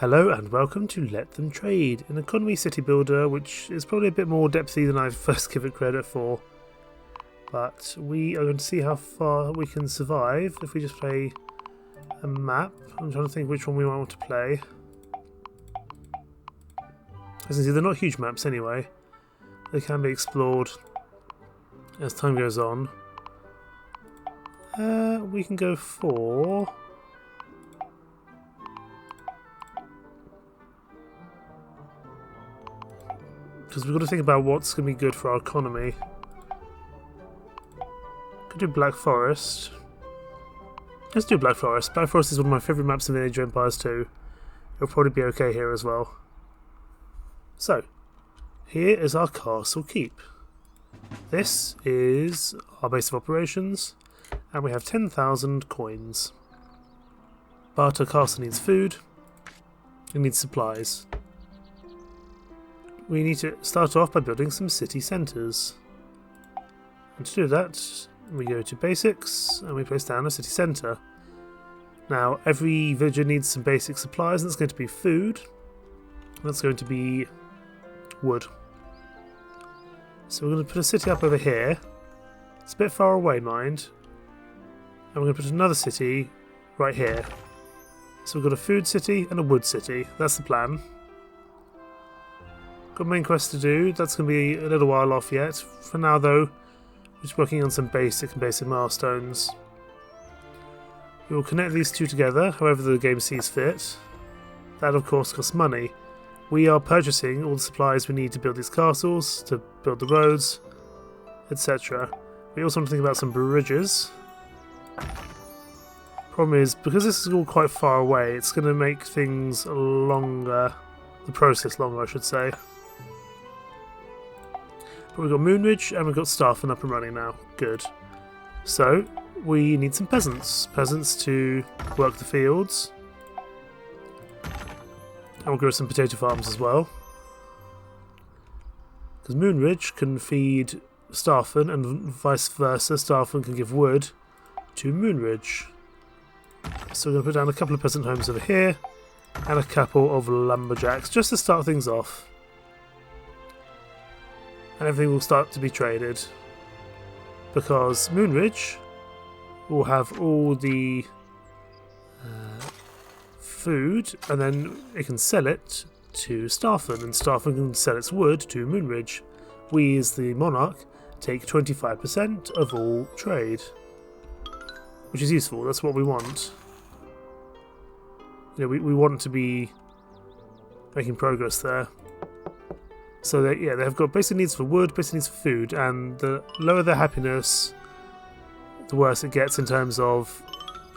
Hello and welcome to Let Them Trade, an economy city builder which is probably a bit more depthy than I first give it credit for. But we are going to see how far we can survive if we just play a map. I'm trying to think which one we might want to play. As you can see, they're not huge maps anyway. They can be explored as time goes on. We can go for... because we've got to think about what's going to be good for our economy. Could do Black Forest. Let's do Black Forest. Black Forest is one of my favourite maps in Age of Empires 2. It'll probably be okay here as well. So, here is our castle keep. This is our base of operations, and we have 10,000 coins. But our castle needs food, it needs supplies. We need to start off by building some city centres. And to do that, we go to basics and we place down a city centre. Now, every villager needs some basic supplies, and that's going to be food, and that's going to be wood. So we're going to put a city up over here. It's a bit far away, mind. And we're going to put another city right here. So we've got a food city and a wood city. That's the plan. Got main quest to do. That's going to be a little while off yet. For now, though, we're just working on some basic milestones. We will connect these two together, however the game sees fit. That, of course, costs money. We are purchasing all the supplies we need to build these castles, to build the roads, etc. We also want to think about some bridges. Problem is, because this is all quite far away, it's going to make things longer. The process longer, I should say. But we've got Moonridge and we've got Starfin up and running now. Good. So, we need some peasants. Peasants to work the fields. And we'll grow some potato farms as well. Because Moonridge can feed Starfin and vice versa. Starfin can give wood to Moonridge. So we're going to put down a couple of peasant homes over here. And a couple of lumberjacks, just to start things off. And everything will start to be traded. Because Moonridge will have all the food, and then it can sell it to Starfin, and Starfin can sell its wood to Moonridge. We, as the monarch, take 25% of all trade. Which is useful, that's what we want. You know, we want to be making progress there. So they've got basic needs for wood, basic needs for food, and the lower their happiness, the worse it gets in terms of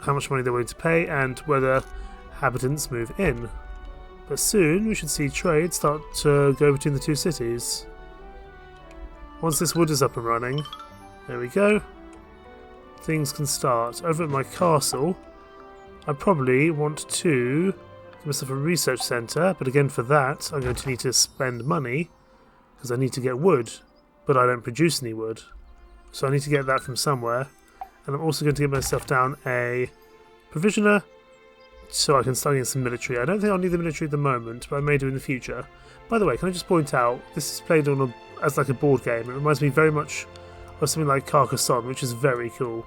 how much money they're willing to pay and whether inhabitants move in. But soon we should see trade start to go between the two cities. Once this wood is up and running, there we go, things can start. Over at my castle, I probably want to give myself a research centre, but again for that I'm going to need to spend money because I need to get wood, but I don't produce any wood. So I need to get that from somewhere, and I'm also going to get myself down a provisioner so I can start getting some military. I don't think I'll need the military at the moment, but I may do in the future. By the way, can I just point out, this is played on as like a board game. It reminds me very much of something like Carcassonne, which is very cool.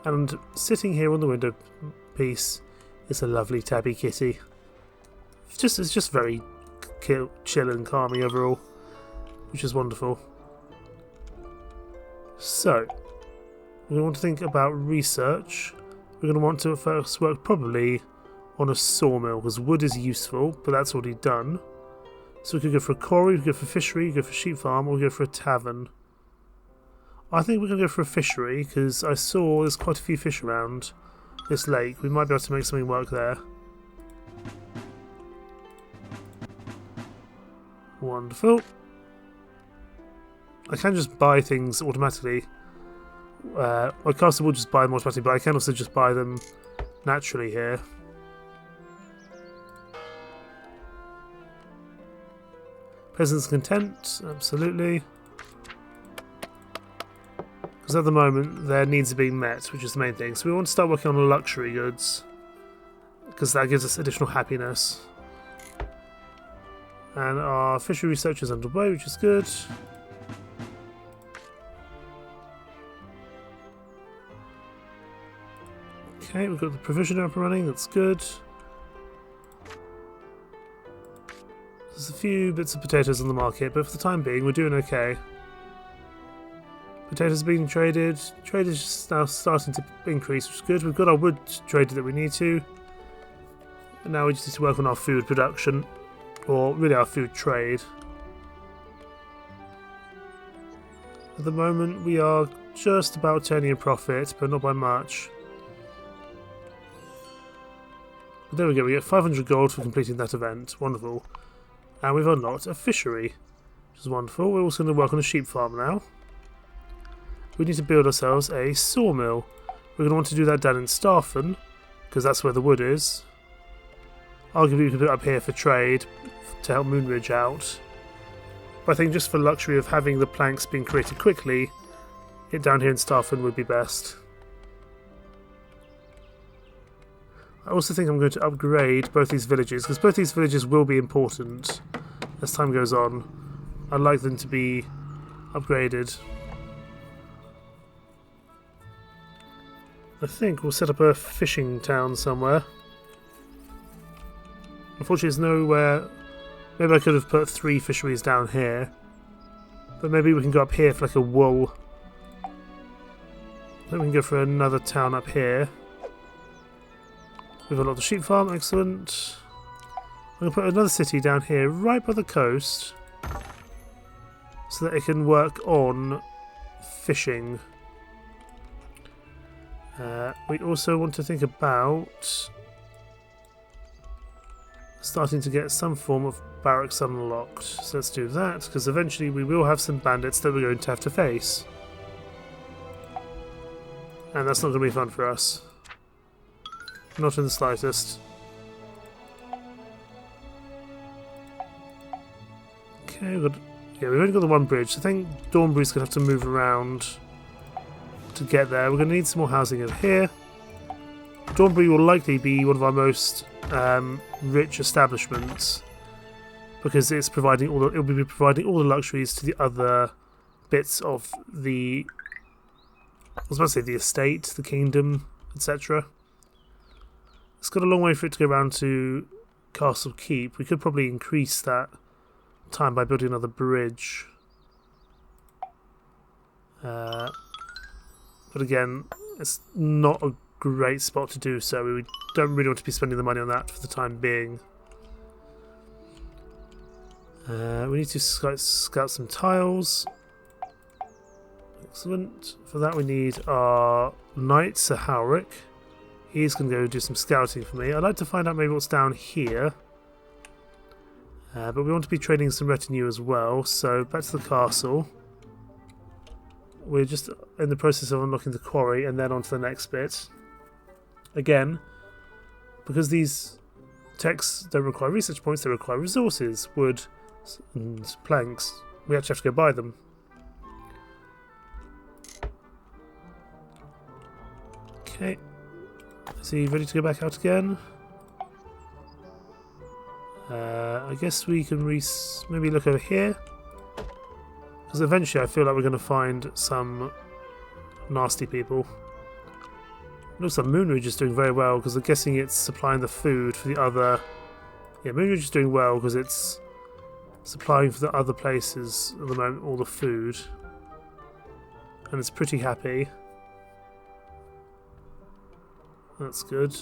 And sitting here on the window piece is a lovely tabby kitty. It's just very chill and calming overall, which is wonderful. So, we're going to want to think about research. We're going to want to first work probably on a sawmill, because wood is useful, but that's already done. So we could go for a quarry, we could go for fishery, we could go for sheep farm, or we could go for a tavern. I think we're going to go for a fishery, because I saw there's quite a few fish around this lake. We might be able to make something work there. Wonderful. I can just buy things automatically. My castle will just buy them automatically, but I can also just buy them naturally here. Peasants content, absolutely. Because at the moment their needs are being met, which is the main thing. So we want to start working on luxury goods, because that gives us additional happiness. And our fishery research is underway, which is good. Okay, we've got the provision up and running, that's good. There's a few bits of potatoes on the market, but for the time being, we're doing okay. Potatoes are being traded. Trade is just now starting to increase, which is good. We've got our wood traded that we need to. And now we just need to work on our food production, or really our food trade. At the moment, we are just about turning a profit, but not by much. But there we go, we get 500 gold for completing that event. Wonderful. And we've unlocked a fishery, which is wonderful. We're also going to work on a sheep farm now. We need to build ourselves a sawmill. We're going to want to do that down in Starfen, because that's where the wood is. Arguably we could put it up here for trade, to help Moonridge out. But I think just for the luxury of having the planks being created quickly, it down here in Starfen would be best. I also think I'm going to upgrade both these villages, because both these villages will be important as time goes on. I'd like them to be upgraded. I think we'll set up a fishing town somewhere. Unfortunately, there's nowhere. Maybe I could have put 3 fisheries down here, but maybe we can go up here for like a wool. Then we can go for another town up here. We've unlocked the sheep farm, excellent. I'm going to put another city down here, right by the coast, so that it can work on fishing. We also want to think about starting to get some form of barracks unlocked. So let's do that, because eventually we will have some bandits that we're going to have to face. And that's not going to be fun for us. Not in the slightest. Okay, we've only got the one bridge. So I think Dornbury's going to have to move around to get there. We're going to need some more housing over here. Dornbury will likely be one of our most rich establishments, because it's providing all it'll be providing all the luxuries to the other bits of the, I was about to say the estate, the kingdom, etc. It's got a long way for it to go around to Castle Keep. We could probably increase that time by building another bridge. But again, it's not a great spot to do so. We don't really want to be spending the money on that for the time being. We need to scout some tiles. Excellent. For that we need our knight, Sir Howrick. He's going to go do some scouting for me. I'd like to find out maybe what's down here. But we want to be trading some retinue as well. So back to the castle. We're just in the process of unlocking the quarry and then on to the next bit. Again, because these techs don't require research points, they require resources, wood and planks. We actually have to go buy them. Okay. Is he ready to go back out again? I guess we can maybe look over here. Because eventually I feel like we're going to find some nasty people. Looks like Moonridge is doing very well, because I'm guessing it's supplying the food for the other... Yeah, Moonridge is doing well because it's supplying for the other places at the moment all the food. And it's pretty happy. That's good.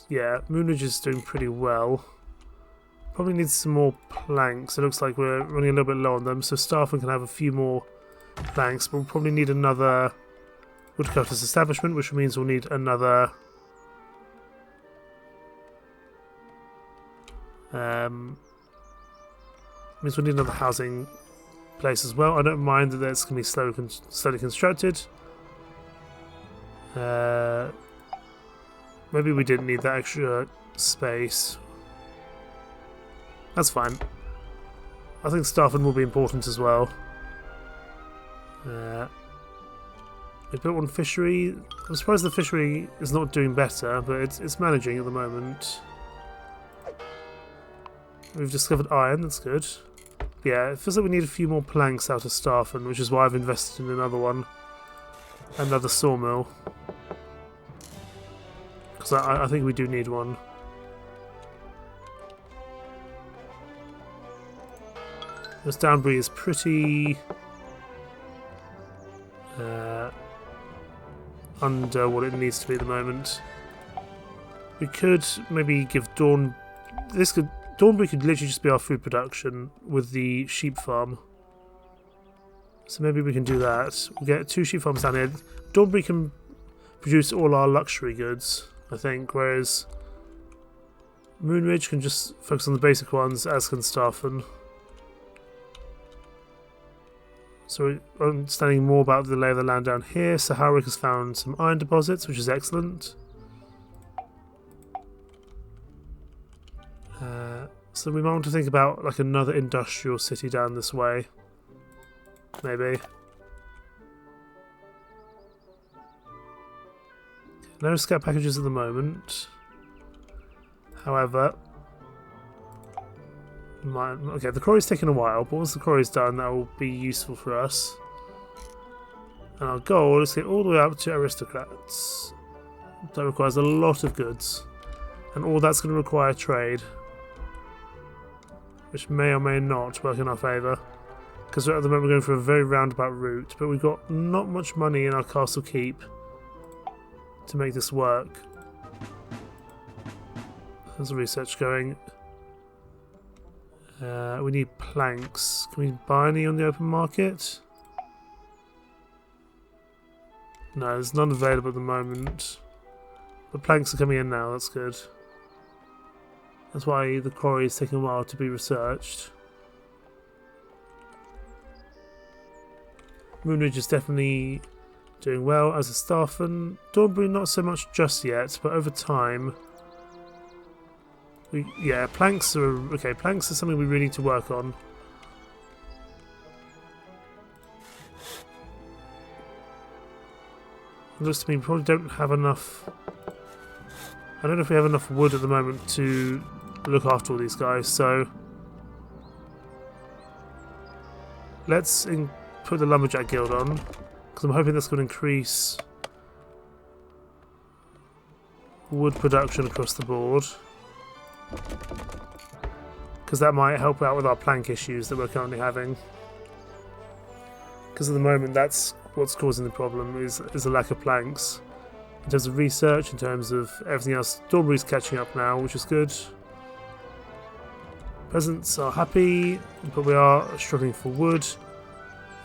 Yeah, Moonridge is doing pretty well. Probably needs some more planks. It looks like we're running a little bit low on them, so Starfen can have a few more planks, but we'll probably need another woodcutter's establishment, which means we'll need another means we'll need another housing place as well. I don't mind that it's going to be slowly constructed. Maybe we didn't need that extra space. That's fine. I think Starfen will be important as well. We built one fishery. I'm surprised the fishery is not doing better, but it's managing at the moment. We've discovered iron, that's good. Yeah, it feels like we need a few more planks out of Starfen, which is why I've invested in another one. Another sawmill. Because I think we do need one. This Downbury is pretty under what it needs to be at the moment. We could maybe give Dawnbury could literally just be our food production with the sheep farm. So maybe we can do that. We'll get 2 sheep farms down here. Dawnbury can produce all our luxury goods, I think, whereas Moonridge can just focus on the basic ones, as can Starfen. So we're understanding more about the lay of the land down here. Saharic has found some iron deposits, which is excellent. So we might want to think about like another industrial city down this way. Maybe. No scout packages at the moment. However, okay, the quarry's taken a while, but once the quarry's done, that will be useful for us. And our goal is to get all the way up to aristocrats. That requires a lot of goods, and all that's going to require trade, which may or may not work in our favour. Because at the moment we're going for a very roundabout route, but we've got not much money in our castle keep to make this work. How's the research going? We need planks. Can we buy any on the open market? No, there's none available at the moment. But planks are coming in now, that's good. That's why the quarry is taking a while to be researched. Moonridge is definitely doing well, as is Starfen. Dawnbury not so much just yet, but over time... yeah, planks are... okay, planks are something we really need to work on. It looks to me we probably don't have enough... I don't know if we have enough wood at the moment to look after all these guys, so... let's put the Lumberjack Guild on, because I'm hoping that's going to increase wood production across the board. Because that might help out with our plank issues that we're currently having. Because at the moment that's what's causing the problem, is the lack of planks. In terms of research, in terms of everything else, Dawnbury's catching up now, which is good. Peasants are happy, but we are struggling for wood.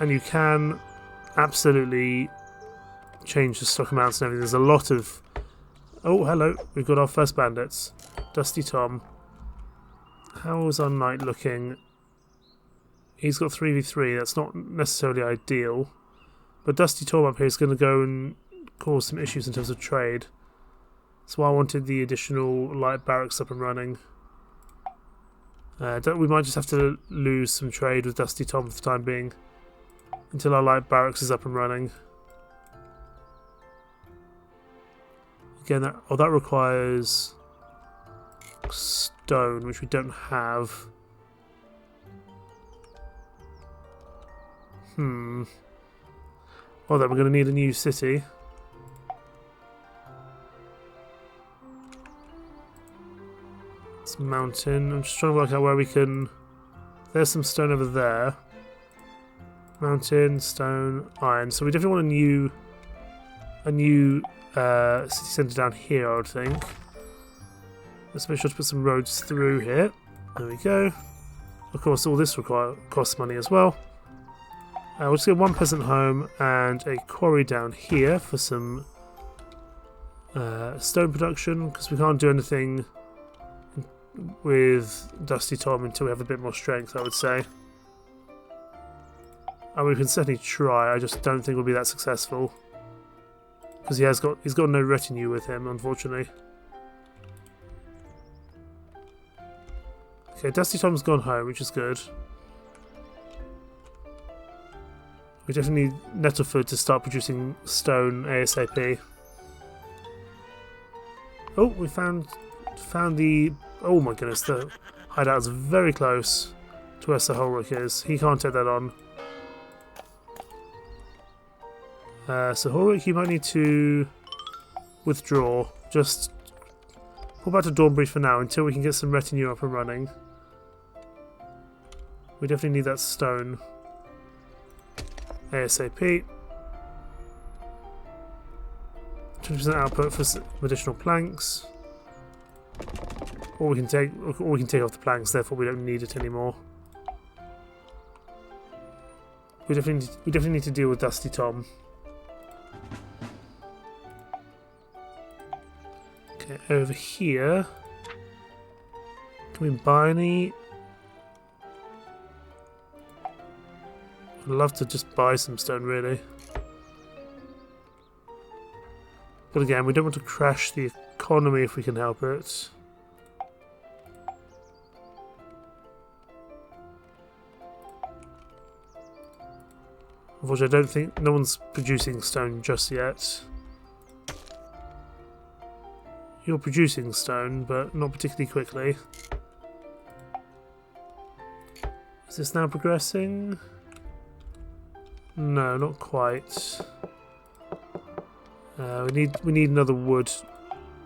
And you can absolutely change the stock amounts and everything. There's a lot of... oh, hello, we've got our first bandits. Dusty Tom. How is our knight looking? He's got 3v3, that's not necessarily ideal. But Dusty Tom up here is going to go and cause some issues in terms of trade. That's why I wanted the additional light barracks up and running. We might just have to lose some trade with Dusty Tom for the time being, until our light barracks is up and running. Again, that requires stone, which we don't have. Well then, we're going to need a new city. It's mountain. I'm just trying to work out where we can... there's some stone over there. Mountain, stone, iron. So we definitely want a new city centre down here, I would think. Let's make sure to put some roads through here. There we go. Of course, all this costs money as well. We'll just get one peasant home and a quarry down here for some stone production, because we can't do anything with Dusty Tom until we have a bit more strength, I would say. And we can certainly try, I just don't think we'll be that successful. Because he's got no retinue with him, unfortunately. Okay, Dusty Tom's gone home, which is good. We definitely need Nettleford to start producing stone ASAP. Oh, we found the... oh my goodness, the hideout is very close to where Sir Ulrich is. He can't take that on. So Ulrich, you might need to withdraw. Just pull back to Dawnbreed for now until we can get some retinue up and running. We definitely need that stone. ASAP. 20% output for some additional planks. Or we can take off the planks, therefore we don't need it anymore. We definitely need to deal with Dusty Tom. Okay, over here. Can we buy any? I'd love to just buy some stone, really. But again, we don't want to crash the economy if we can help it. Unfortunately, I don't think no one's producing stone just yet. You're producing stone, but not particularly quickly. Is this now progressing? No, not quite. We need another wood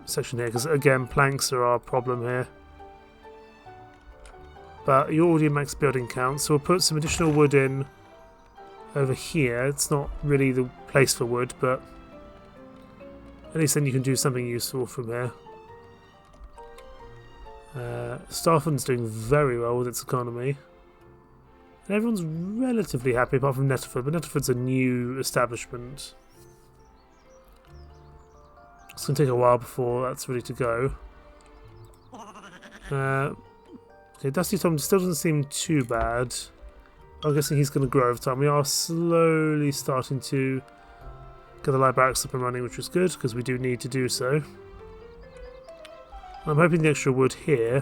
section here because again, planks are our problem here. But you're already max building count, so we'll put some additional wood in over here. It's not really the place for wood, but at least then you can do something useful from here. Starfund's doing very well with its economy. And everyone's relatively happy apart from Netterford, but Netterford's a new establishment. It's going to take a while before that's ready to go. Okay, Dusty Tom still doesn't seem too bad. I'm guessing he's going to grow over time. We are slowly starting to get the light barracks up and running, which is good, because we do need to do so. I'm hoping the extra wood here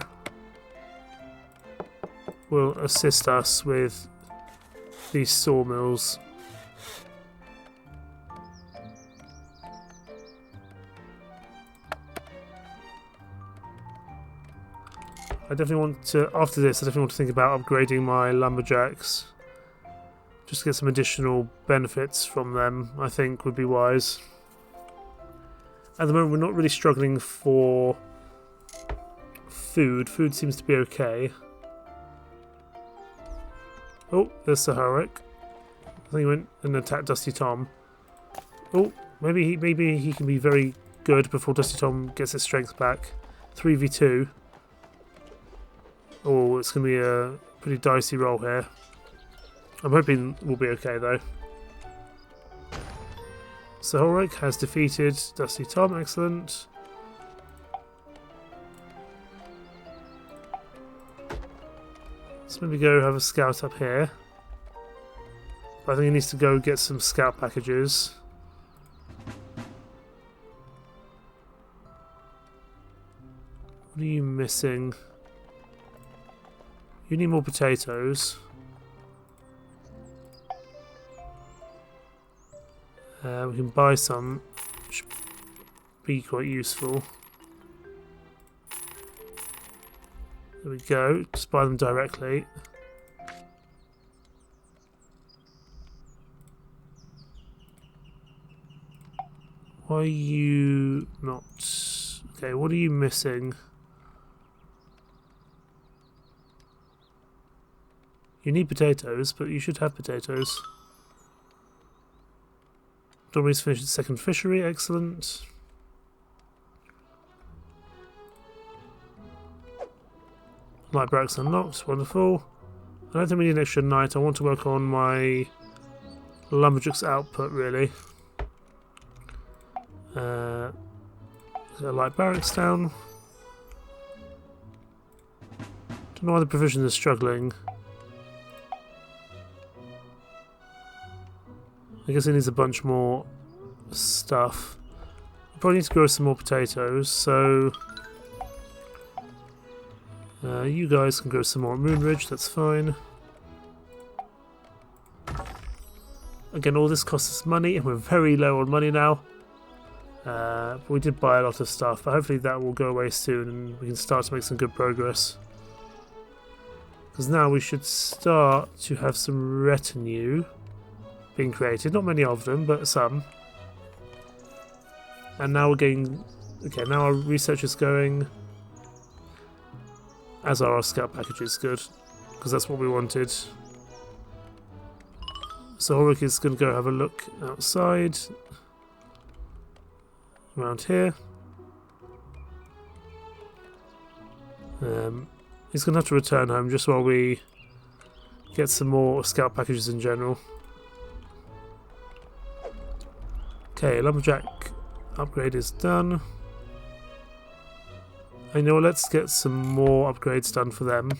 will assist us with these sawmills. I definitely want to, after this, I definitely want to think about upgrading my lumberjacks. Just to get some additional benefits from them, I think would be wise. At the moment, we're not really struggling for food. Food seems to be okay. Oh, there's Sir Ulrich. I think he went and attacked Dusty Tom. Oh, maybe he can be very good before Dusty Tom gets his strength back. 3v2. Oh, it's going to be a pretty dicey roll here. I'm hoping we'll be okay though. So Ulrich has defeated Dusty Tom, excellent. Let's maybe go have a scout up here. But I think he needs to go get some scout packages. What are you missing? You need more potatoes. We can buy some, which should be quite useful. There we go, just buy them directly. Why are you not... Okay, what are you missing? You need potatoes, but you should have potatoes. Dormy's finished its second fishery, excellent. Light barracks unlocked, wonderful. I don't think we need an extra night. I want to work on my lumberjack's output, really. Get a light barracks down. Don't know why the provisions are struggling. I guess it needs a bunch more stuff. Probably need to grow some more potatoes, so you guys can grow some more at Moonridge, that's fine. Again, all this costs us money, and we're very low on money now. But we did buy a lot of stuff, but hopefully that will go away soon and we can start to make some good progress. Because now we should start to have some retinue being created. Not many of them, but some. And now we're getting... Okay, now our research is going... As are our scout packages. Good. Because that's what we wanted. So Ulrich is going to go have a look outside. Around here. He's going to have to return home just while we get some more scout packages in general. Okay, lumberjack upgrade is done. I know, let's get some more upgrades done for them.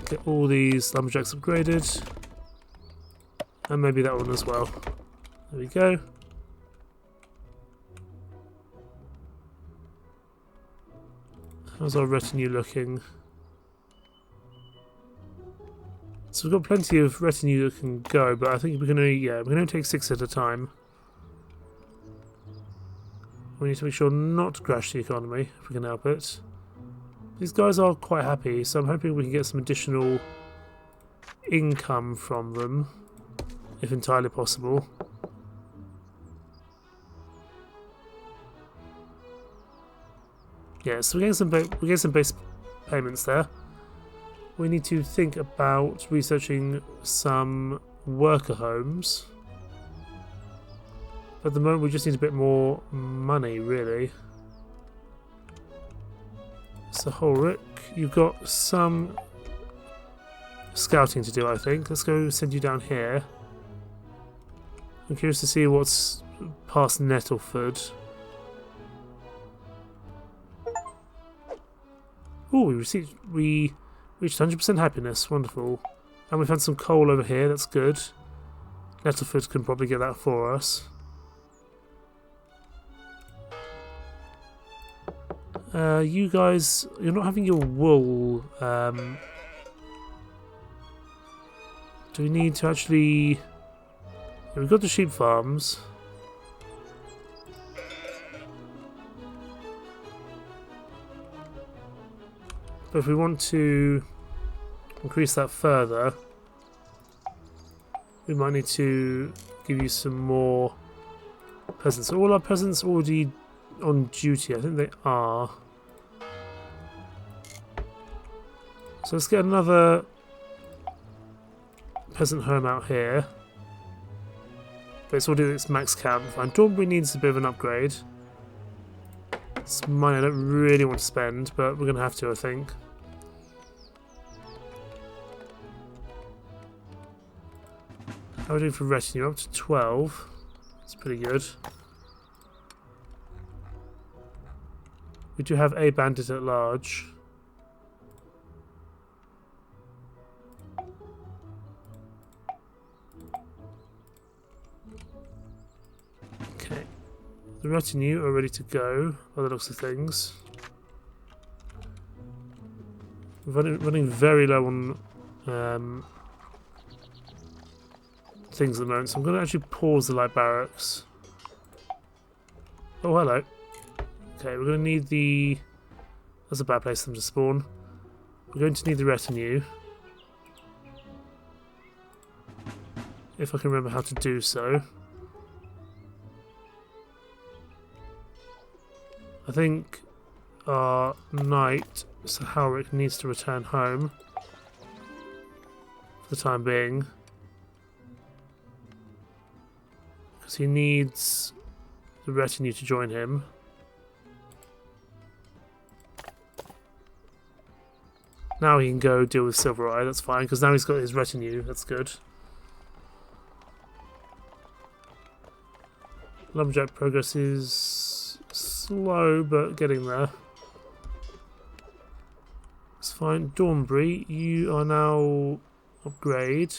Get all these lumberjacks upgraded. And maybe that one as well. There we go. How's our retinue looking? So we've got plenty of retinue that can go, but I think we're gonna take 6 at a time. We need to make sure not to crash the economy if we can help it. These guys are quite happy, so I'm hoping we can get some additional income from them, if entirely possible. Yeah, so we're getting some base payments there. We need to think about researching some worker homes. At the moment, we just need a bit more money, really. So, Ulrich, you've got some scouting to do, I think. Let's go send you down here. I'm curious to see what's past Nettleford. Oh, we reached 100% happiness. Wonderful. And we've had some coal over here. That's good. Nettleford can probably get that for us. You guys, you're not having your wool. Do we need to actually... Yeah, we've got the sheep farms. But if we want to increase that further, we might need to give you some more peasants. Are all our peasants already on duty? I think they are. So let's get another peasant home out here. But it's already its max camp. And Dornbury needs a bit of an upgrade. It's money I don't really want to spend, but we're going to have to, I think. How are we doing for retinue? Up to 12. That's pretty good. We do have a bandit at large. Okay. The retinue are ready to go, by the looks of things. We're running very low on things at the moment, so I'm going to actually pause the light barracks. Oh, hello. Okay, we're going to need the... That's a bad place for them to spawn. We're going to need the retinue. If I can remember how to do so. I think our knight, Sir Halric, needs to return home for the time being. Because he needs the retinue to join him. Now he can go deal with Silvereye, that's fine, because now he's got his retinue, that's good. Lumberjack progress is slow, but getting there. It's fine. Dornbury, you are now upgraded.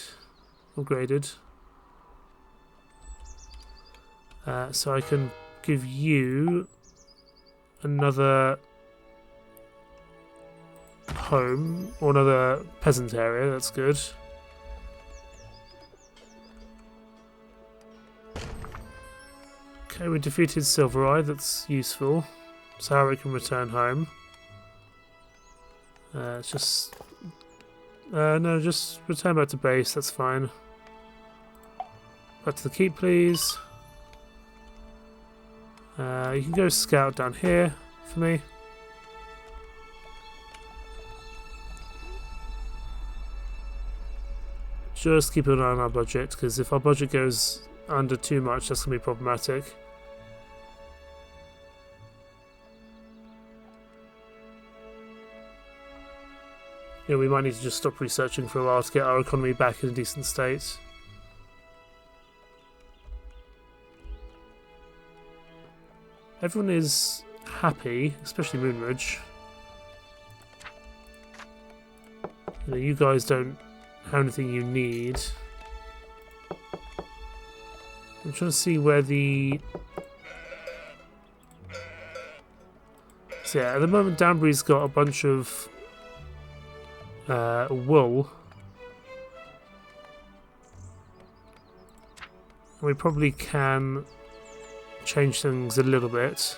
So I can give you another home, or another peasant area, that's good. Okay, we defeated Silvereye, that's useful So Harry can return home. It's just... no, just return back to base, that's fine. Back to the keep, please. You can go scout down here for me. Just keep an eye on our budget, because if our budget goes under too much, that's going to be problematic. Yeah, we might need to just stop researching for a while to get our economy back in a decent state. Everyone is happy, especially Moonridge. You know, you guys don't have anything you need. I'm trying to see where the... So yeah, at the moment Danbury's got a bunch of wool. We probably can change things a little bit.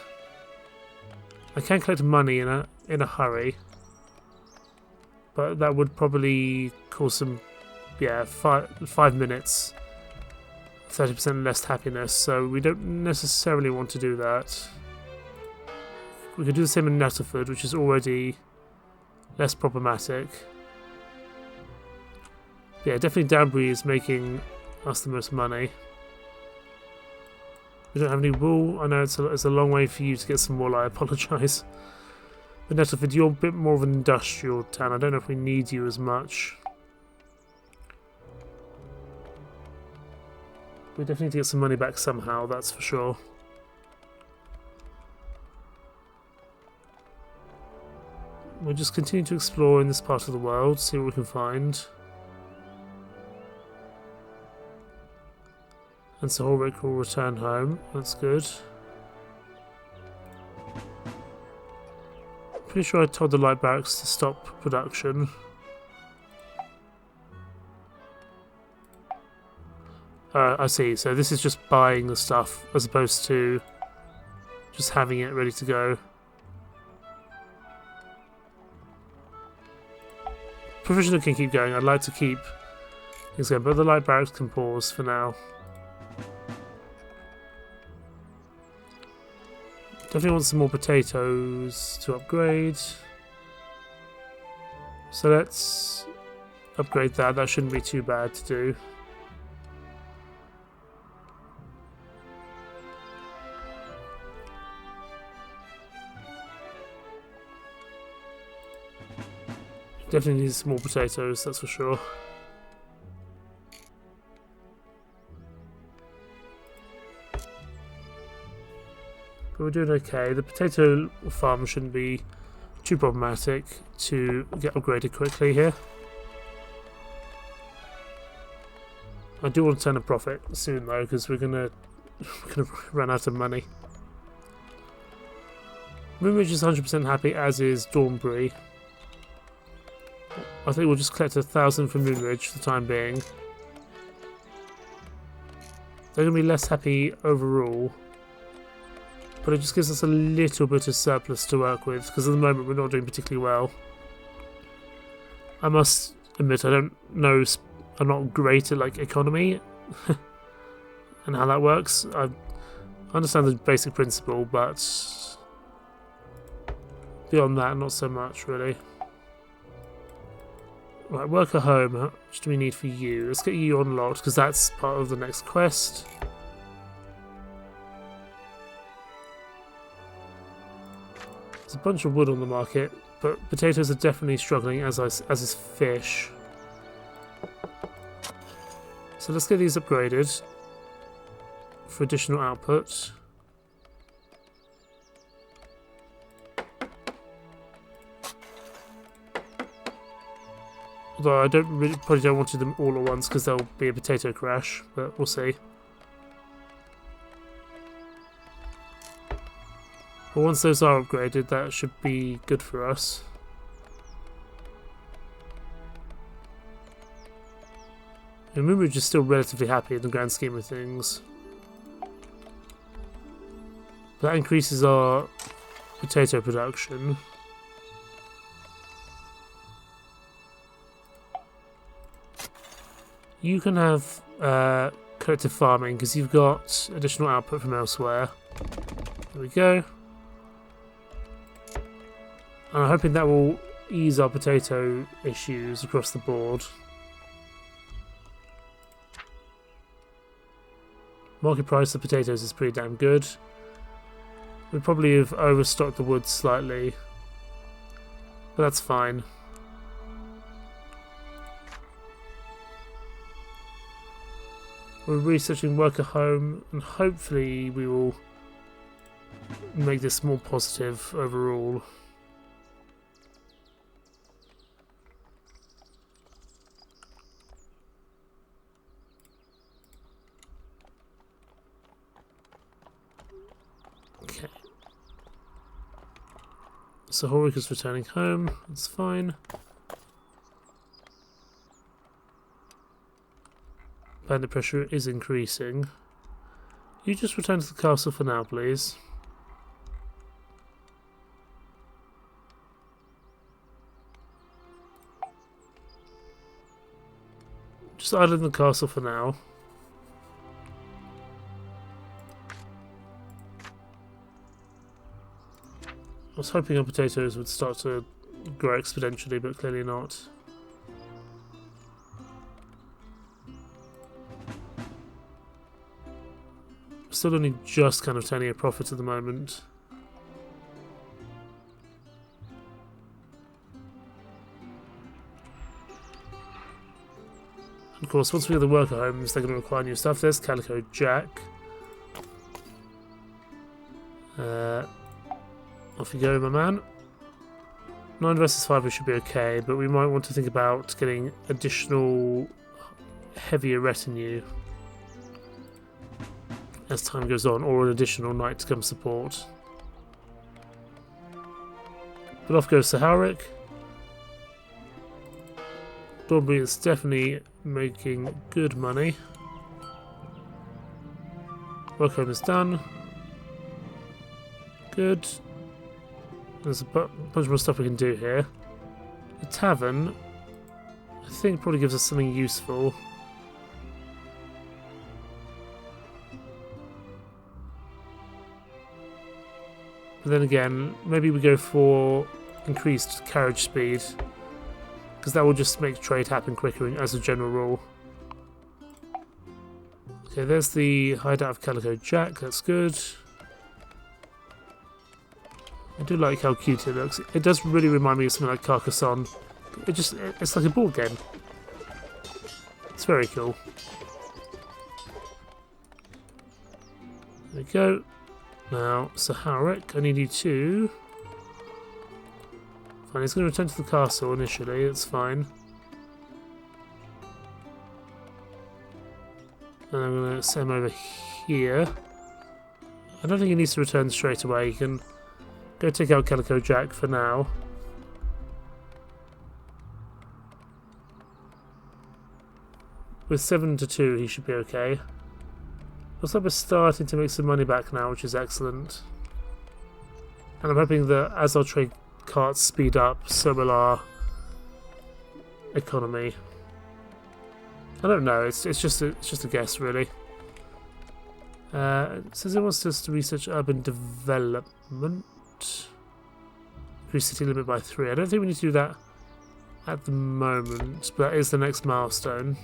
I can collect money in a hurry, but that would probably cause some, yeah, 5 minutes, 30% less happiness. So we don't necessarily want to do that. We could do the same in Nettleford, which is already less problematic. Yeah, definitely Danbury is making us the most money. We don't have any wool. I know it's a long way for you to get some wool, I apologise. But Nettleford, you're a bit more of an industrial town. I don't know if we need you as much. We definitely need to get some money back somehow, that's for sure. We'll just continue to explore in this part of the world, see what we can find. And so Ulrich will return home, that's good. Pretty sure I told the light barracks to stop production. I see, so this is just buying the stuff as opposed to just having it ready to go. Provisioner can keep going, I'd like to keep things going, but the light barracks can pause for now. Definitely want some more potatoes to upgrade. So let's upgrade that. That shouldn't be too bad to do. Definitely need some more potatoes, that's for sure. But we're doing okay. The potato farm shouldn't be too problematic to get upgraded quickly here. I do want to turn a profit soon though, because we're gonna run out of money. Moonridge is 100% happy, as is Dornbury. I think we'll just collect 1,000 from Moonridge for the time being. They're going to be less happy overall, but it just gives us a little bit of surplus to work with, because at the moment we're not doing particularly well. I must admit, I don't know, I'm not great at like economy and how that works. I understand the basic principle, but beyond that, not so much really. Right, worker home, how much do we need for you? Let's get you unlocked, because that's part of the next quest. There's a bunch of wood on the market, but potatoes are definitely struggling, as is fish. So let's get these upgraded for additional output. Although I probably don't want to do them all at once because there'll be a potato crash, but we'll see. But once those are upgraded, that should be good for us. And Moonridge is still relatively happy in the grand scheme of things. That increases our potato production. You can have collective farming because you've got additional output from elsewhere. There we go. And I'm hoping that will ease our potato issues across the board. Market price of potatoes is pretty damn good. We probably have overstocked the wood slightly, but that's fine. We're researching worker home, and hopefully we will make this more positive overall. Okay. So Horik is returning home, that's fine. Bandit pressure is increasing. You just return to the castle for now, please. Just idle in the castle for now. I was hoping our potatoes would start to grow exponentially, but clearly not. Still only just kind of turning a profit at the moment. Of course, once we get the worker homes, they're going to require new stuff. There's Calico Jack. Off you go, my man. 9 versus 5 we should be okay, but we might want to think about getting additional heavier retinue as time goes on, or an additional knight to come support. But off goes Saharik. Dorbury is definitely making good money. Work home is done. Good. There's a bunch more stuff we can do here. The tavern, I think, probably gives us something useful. But then again, maybe we go for increased carriage speed, because that will just make trade happen quicker as a general rule. Okay, there's the hideout of Calico Jack, that's good. I do like how cute it looks. It does really remind me of something like Carcassonne. It's like a board game. It's very cool. There we go. Now, Saharik, I need you to... Fine, he's going to return to the castle initially, that's fine. And I'm going to send him over here. I don't think he needs to return straight away. He can go take out Calico Jack for now. With 7 to 2, he should be okay. Looks like we're starting to make some money back now, which is excellent. And I'm hoping that as our trade carts speed up, so will our economy. I don't know. It's just a guess, really. It says it wants us to research urban development. Increase city limit by 3. I don't think we need to do that at the moment, but that is the next milestone.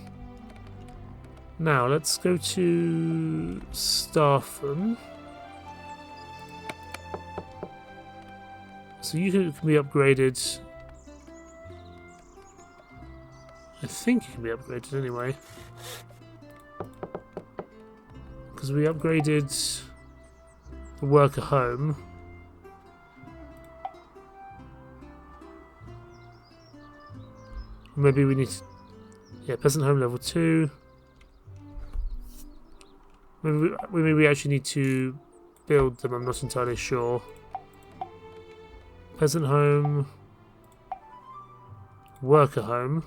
Now, let's go to Statham. So you can be upgraded. I think you can be upgraded anyway. Because we upgraded the worker home. Maybe we need to... Yeah, peasant home level 2. Maybe we actually need to build them, I'm not entirely sure. Peasant home. Worker home.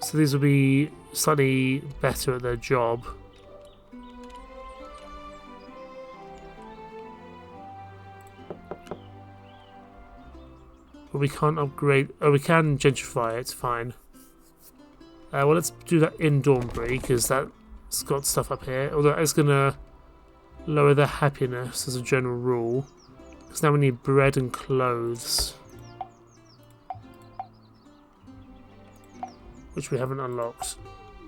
So these will be slightly better at their job. But we can't upgrade... Oh, we can gentrify it, fine. Well, let's do that in Dornbury, because that's got stuff up here. Although it's going to lower their happiness as a general rule. Because now we need bread and clothes. Which we haven't unlocked.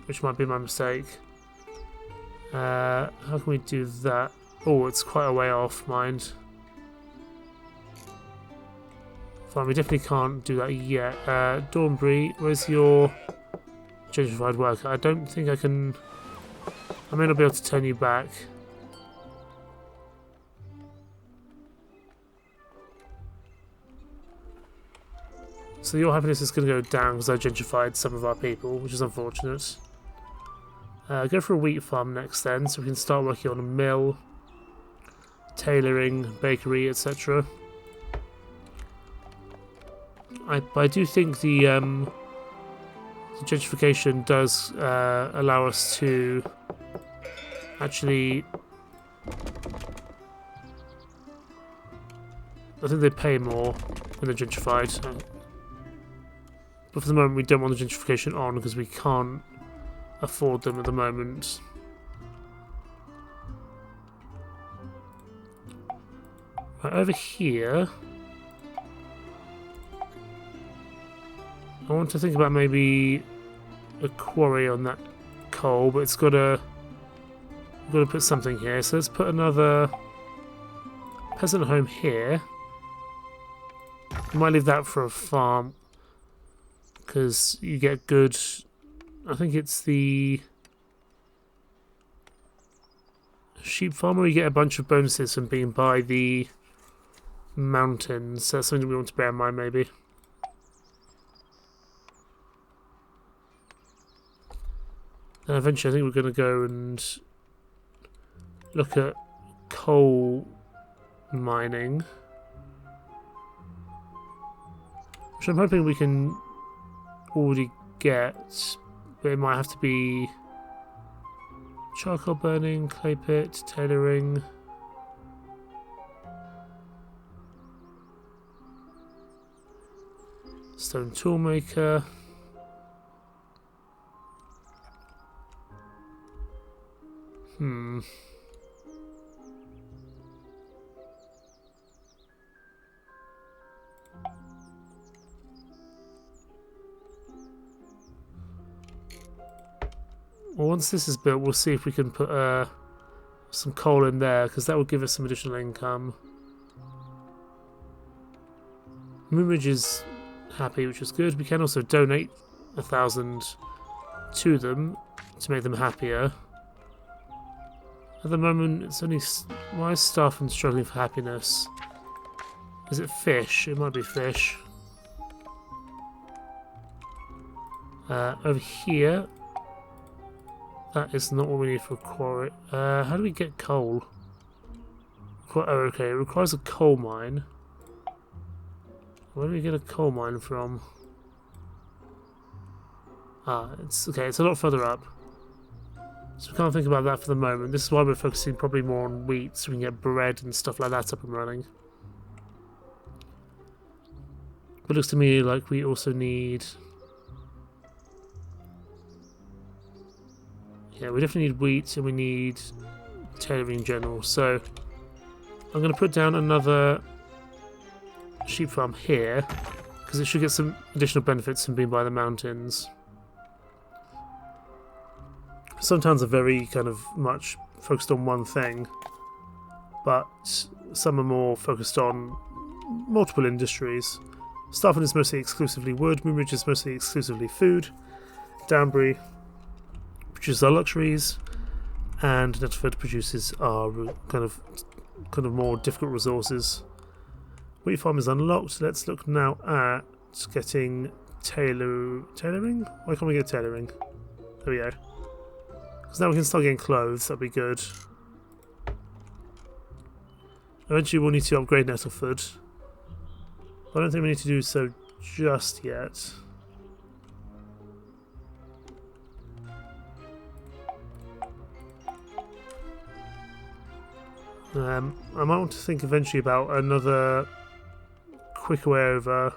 Which might be my mistake. How can we do that? Oh, it's quite a way off, mind. Fine, we definitely can't do that yet. Dornbury, where's your gentrified worker? I don't think I can... I may not be able to turn you back. So your happiness is going to go down because I gentrified some of our people, which is unfortunate. Go for a wheat farm next then, so we can start working on a mill, tailoring, bakery, etc. I do think the gentrification does allow us to actually... I think they pay more when they're gentrified. But for the moment we don't want the gentrification on because we can't afford them at the moment. Right, over here... I want to think about maybe a quarry on that coal, but it's got to put something here. So let's put another peasant home here. We might leave that for a farm because you get good. I think it's the sheep farm where you get a bunch of bonuses from being by the mountains. That's something we want to bear in mind, maybe. And eventually I think we're going to go and look at coal mining. Which I'm hoping we can already get, but it might have to be charcoal burning, clay pit, tailoring. Stone tool maker. Well, once this is built, we'll see if we can put some coal in there, because that will give us some additional income. Moonridge is happy, which is good. We can also donate 1,000 to them to make them happier. At the moment, it's only... Why is Starfin struggling for happiness? Is it fish? It might be fish. Over here... That is not what we need for a quarry. How do we get coal? Oh, okay, it requires a coal mine. Where do we get a coal mine from? Ah, it's okay, it's a lot further up. So we can't think about that for the moment. This is why we're focusing probably more on wheat, so we can get bread and stuff like that up and running. But it looks to me like we also need... Yeah, we definitely need wheat and we need tailoring in general. So I'm going to put down another sheep farm here because it should get some additional benefits from being by the mountains. Some towns are very kind of much focused on one thing, but some are more focused on multiple industries. Starfin is mostly exclusively wood, Moonridge is mostly exclusively food, Danbury produces our luxuries, and Nettleford produces our kind of more difficult resources. Wheat farm is unlocked. Let's look now at getting tailoring. Why can't we get tailoring? There we go. Because now we can start getting clothes. That'd be good. Eventually, we'll need to upgrade Nettleford. I don't think we need to do so just yet. I might want to think eventually about another quicker way over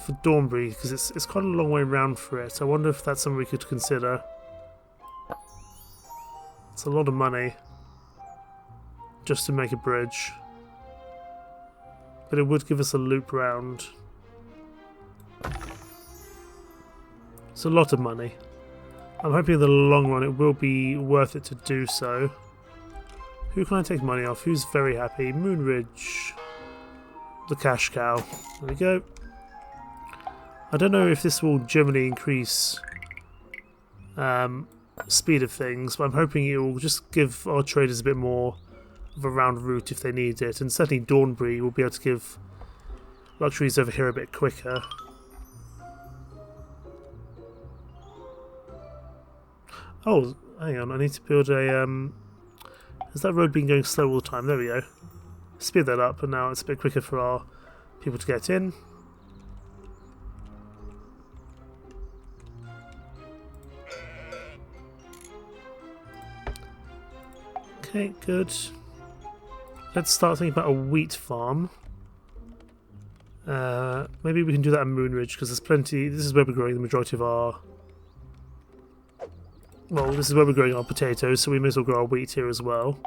for Dornbury, because it's quite a long way round for it. I wonder if that's something we could consider. It's a lot of money just to make a bridge, but it would give us a loop round. It's a lot of money. I'm hoping in the long run it will be worth it to do so. Who can I take money off? Who's very happy? Moonridge. The cash cow. There we go. I don't know if this will generally increase speed of things, but I'm hoping it will just give our traders a bit more of a round route if they need it, and certainly Dornbury will be able to give luxuries over here a bit quicker. Oh, hang on, I need to build a... has that road been going slow all the time? There we go. Speed that up, and now it's a bit quicker for our people to get in. Okay, good. Let's start thinking about a wheat farm. Maybe we can do that at Moonridge, because there's plenty... This is where we're growing the majority of our... Well, this is where we're growing our potatoes, so we may as well grow our wheat here as well.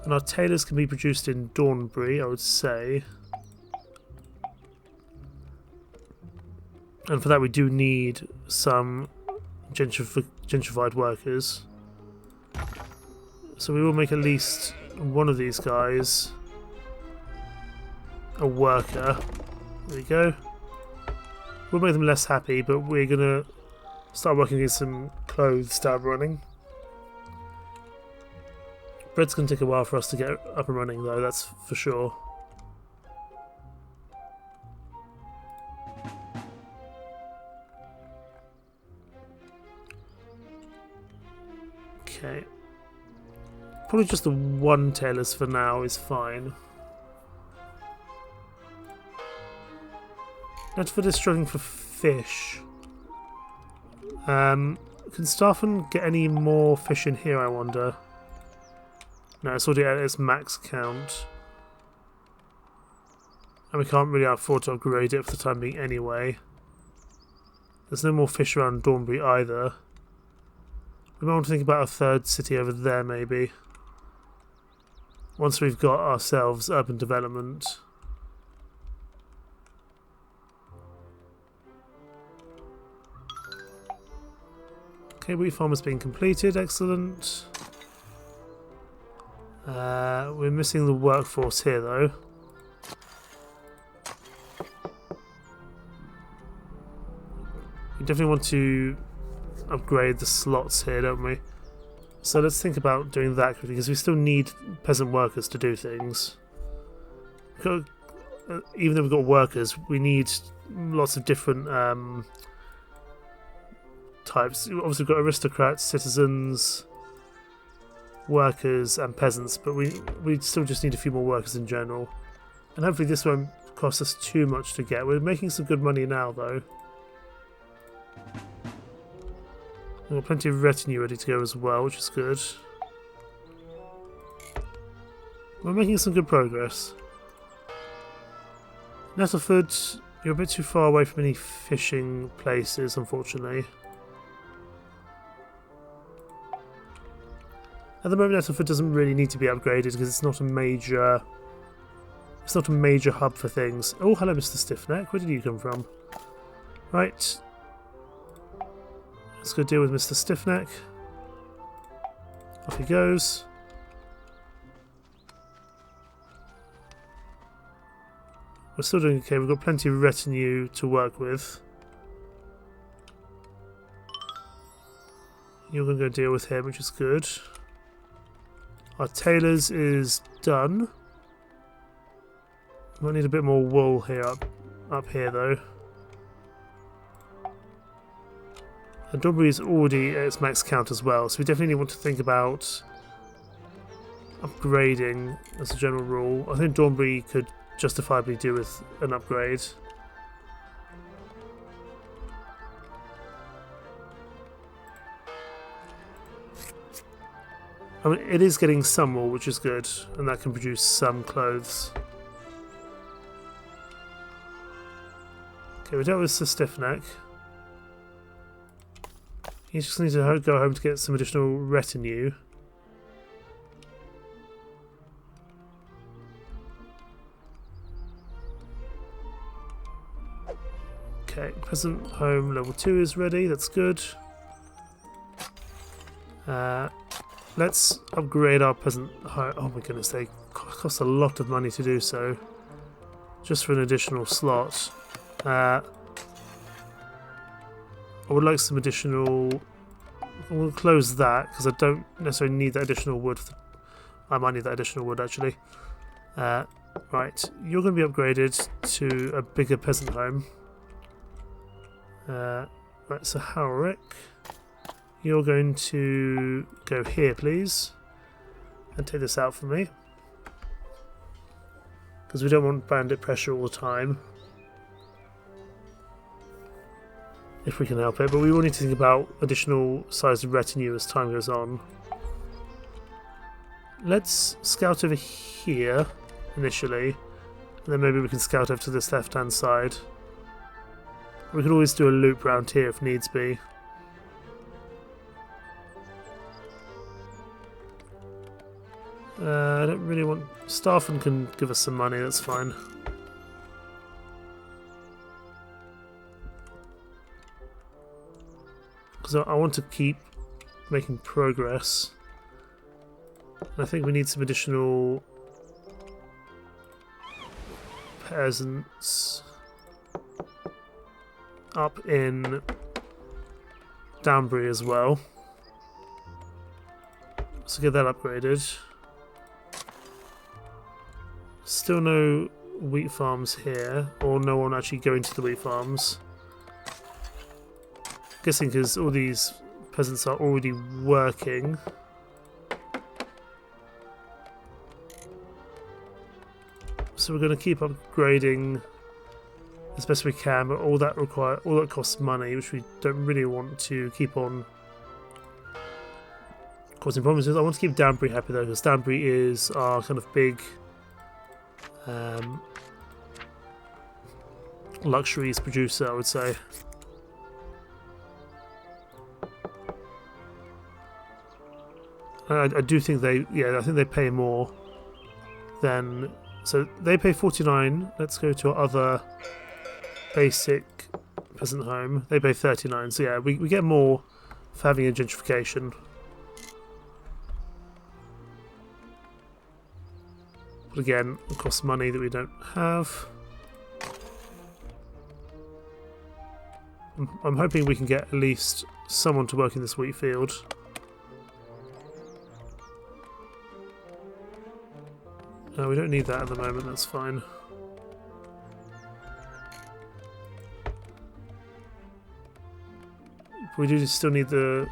And our tailors can be produced in Dornbury, I would say. And for that we do need some gentrified workers. So we will make at least one of these guys a worker. There we go. We'll make them less happy, but we're going to start working on some clothes start running. Bread's going to take a while for us to get up and running though, that's for sure. Okay. Probably just the one tailors for now is fine. Netford is struggling for fish. Can Staffen get any more fish in here, I wonder? No, it's already at its max count. And we can't really afford to upgrade it for the time being anyway. There's no more fish around Dornbury either. We might want to think about a third city over there, maybe. Once we've got ourselves urban development. Okay, wheat farm has been completed, excellent. We're missing the workforce here though. We definitely want to upgrade the slots here, don't we? So let's think about doing that quickly, because we still need peasant workers to do things. Even though we've got workers, we need lots of different types. Obviously we've got aristocrats, citizens, workers and peasants, but we still just need a few more workers in general. And hopefully this won't cost us too much to get. We're making some good money now though. We've got plenty of retinue ready to go as well, which is good. We're making some good progress. Nettleford, you're a bit too far away from any fishing places, unfortunately. At the moment, Nettleford doesn't really need to be upgraded because it's not a major hub for things. Oh, hello, Mr. Stiffneck. Where did you come from? Right. Let's go deal with Mr. Stiffneck. Off he goes. We're still doing okay. We've got plenty of retinue to work with. You're going to go deal with him, which is good. Our tailors is done. Might need a bit more wool here up here though. And Dornbury is already at its max count as well, so we definitely want to think about upgrading as a general rule. I think Dornbury could justifiably do with an upgrade. I mean, it is getting some wool, which is good, and that can produce some clothes. Okay, we dealt with the stiff neck. He just needs to go home to get some additional retinue. Okay, peasant home level 2 is ready, that's good. Let's upgrade our peasant home. Oh my goodness, they cost a lot of money to do so. Just for an additional slot. I would like some additional... We'll close that, because I don't necessarily need that additional wood. I might need that additional wood, actually. Right, you're going to be upgraded to a bigger peasant home. Right, so Howrick, you're going to go here, please, and take this out for me, because we don't want bandit pressure all the time, if we can help it, but we will need to think about additional size of retinue as time goes on. Let's scout over here initially, and then maybe we can scout over to this left hand side. We could always do a loop round here if needs be. I don't really want... Starfin can give us some money, that's fine. Because I want to keep making progress. I think we need some additional peasants up in Danbury as well. So get that upgraded. Still no wheat farms here, or no one actually going to the wheat farms. Guessing because all these peasants are already working. So we're going to keep upgrading as best we can, but all that costs money, which we don't really want to keep on causing problems with. I want to keep Danbury happy though, because Danbury is our kind of big luxuries producer, I would say. I do think I think they pay more than, so they pay 49. Let's go to our other basic peasant home. They pay 39, so yeah, we get more for having a gentrification. But again, it costs money that we don't have. I'm hoping we can get at least someone to work in this wheat field. No, we don't need that at the moment, that's fine. We do still need the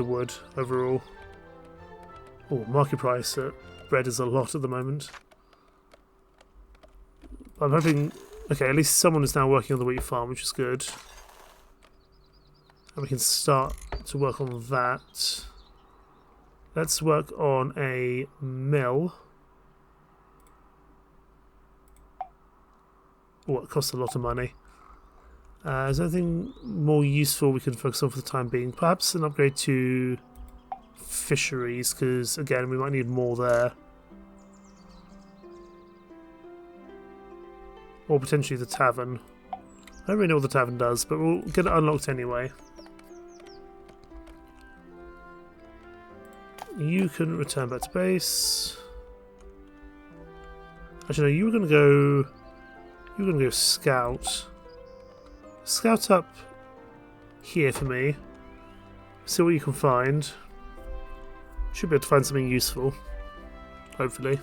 wood overall. Oh, market price at bread is a lot at the moment. I'm hoping, okay, at least someone is now working on the wheat farm, which is good. And we can start to work on that. Let's work on a mill. Oh, it costs a lot of money. Is there anything more useful we can focus on for the time being? Perhaps an upgrade to fisheries, because again, we might need more there. Or potentially the tavern. I don't really know what the tavern does, but we'll get it unlocked anyway. You can return back to base. Actually, no, you were going to go... You were going to go scout. Scout up here for me. See what you can find. Should be able to find something useful. Hopefully.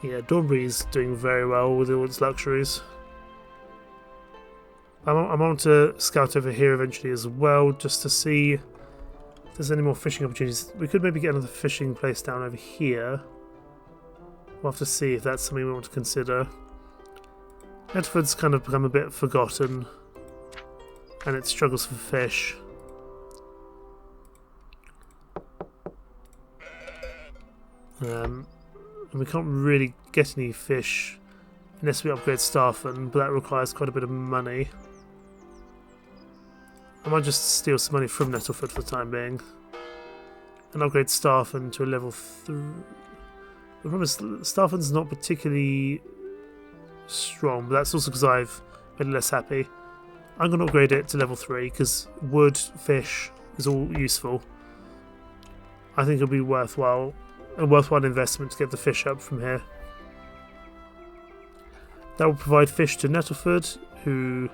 Yeah, Dornbury's doing very well with all its luxuries. I'm on to scout over here eventually as well, just to see if there's any more fishing opportunities. We could maybe get another fishing place down over here. We'll have to see if that's something we want to consider. Edford's kind of become a bit forgotten, and it struggles for fish. And we can't really get any fish unless we upgrade Starfin, but that requires quite a bit of money. I might just steal some money from Nettlefoot for the time being and upgrade Starfin to a level 3. The problem is Starfin's not particularly strong, but that's also because I've made it less happy. I'm going to upgrade it to level 3 because wood, fish is all useful. I think it'll be a worthwhile investment to get the fish up from here. That will provide fish to Nettlefoot, who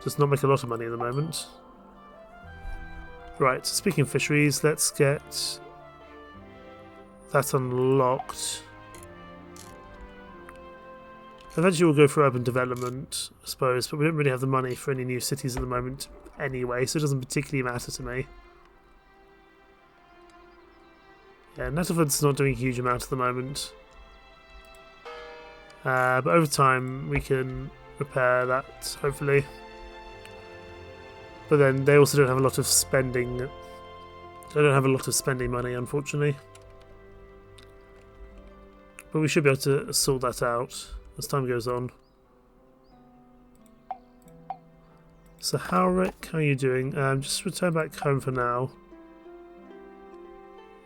does not make a lot of money at the moment. Right, so speaking of fisheries, let's get that unlocked. Eventually we'll go for urban development, I suppose, but we don't really have the money for any new cities at the moment anyway, so it doesn't particularly matter to me. Yeah, Nettlefoot's not doing a huge amount at the moment. But over time we can repair that, hopefully. But then they also don't have a lot of spending. They don't have a lot of spending money, unfortunately. But we should be able to sort that out as time goes on. So Howrick, how are you doing? Just return back home for now,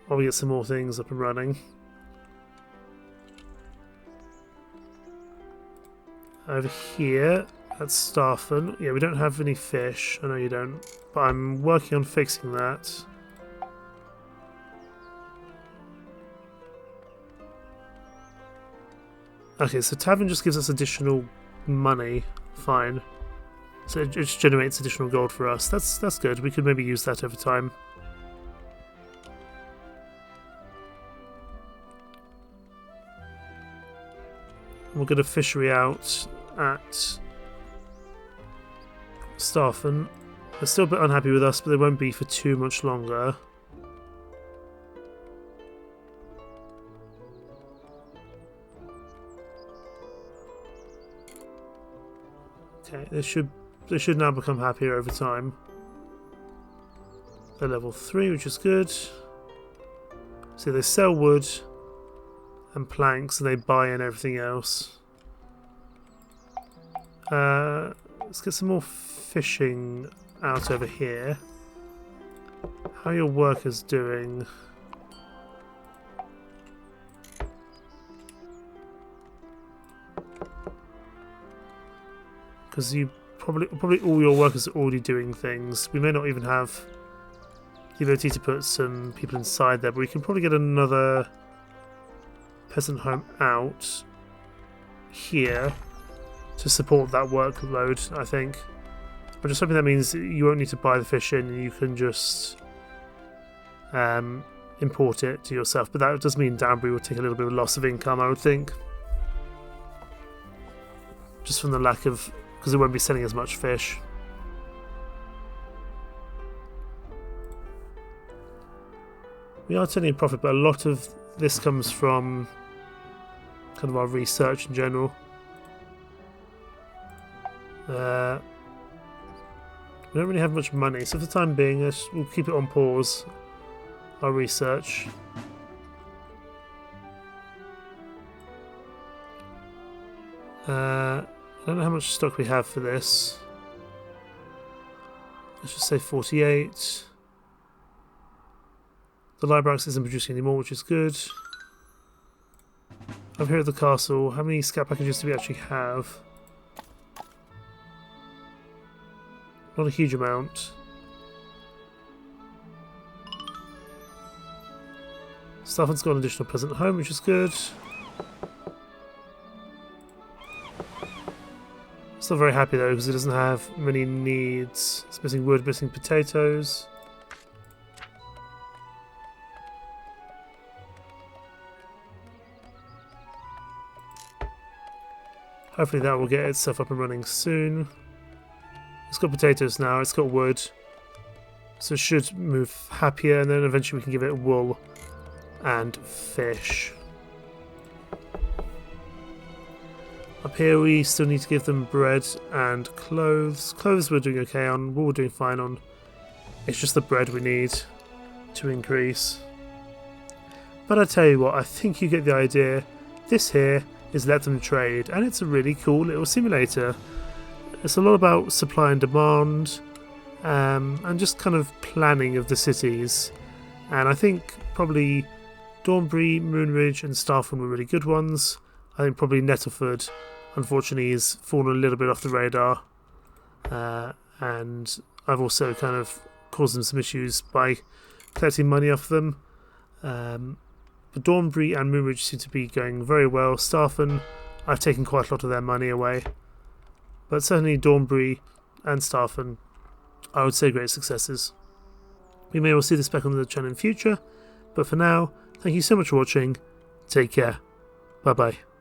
while we get some more things up and running. Over here, that's Starfin. Yeah, we don't have any fish. I know you don't, but I'm working on fixing that. Okay, so Tavern just gives us additional money. Fine. So it just generates additional gold for us. That's good. We could maybe use that over time. We'll get a fishery out at Starfin. They're still a bit unhappy with us, but they won't be for too much longer. Okay, they should now become happier over time. They're level 3, which is good. So they sell wood and planks, and they buy in everything else. Let's get some more fishing out over here. How are your workers doing? Because you probably all your workers are already doing things. We may not even have the ability to put some people inside there, but we can probably get another peasant home out here to support that workload, I think. I'm just hoping that means you won't need to buy the fish in, and you can just import it to yourself. But that does mean Danbury will take a little bit of loss of income, I would think. Just from the lack of... because it won't be selling as much fish. We are turning a profit, but a lot of this comes from kind of our research in general. We don't really have much money, so for the time being we'll keep it on pause, our research. I don't know how much stock we have for this. Let's just say 48. The library isn't producing anymore, which is good. Over here at the castle, how many scout packages do we actually have? Not a huge amount. Starfin's got an additional peasant home, which is good. Still very happy though, because it doesn't have many needs. It's missing wood, missing potatoes. Hopefully that will get itself up and running soon. It's got potatoes now, it's got wood. So it should move happier, and then eventually we can give it wool and fish. Up here we still need to give them bread and clothes. Clothes we're doing okay on, wool we're doing fine on. It's just the bread we need to increase. But I tell you what, I think you get the idea. This here is Let Them Trade, and it's a really cool little simulator. It's a lot about supply and demand, and just kind of planning of the cities. And I think probably Dornbury, Moonridge and Starfen were really good ones. I think probably Nettleford, unfortunately, has fallen a little bit off the radar. And I've also kind of caused them some issues by collecting money off them. But Dornbury and Moonridge seem to be going very well. Starfen, I've taken quite a lot of their money away. But certainly Dornbury and Starfen, I would say great successes. We may well see this back on the channel in future, but for now, thank you so much for watching. Take care. Bye bye.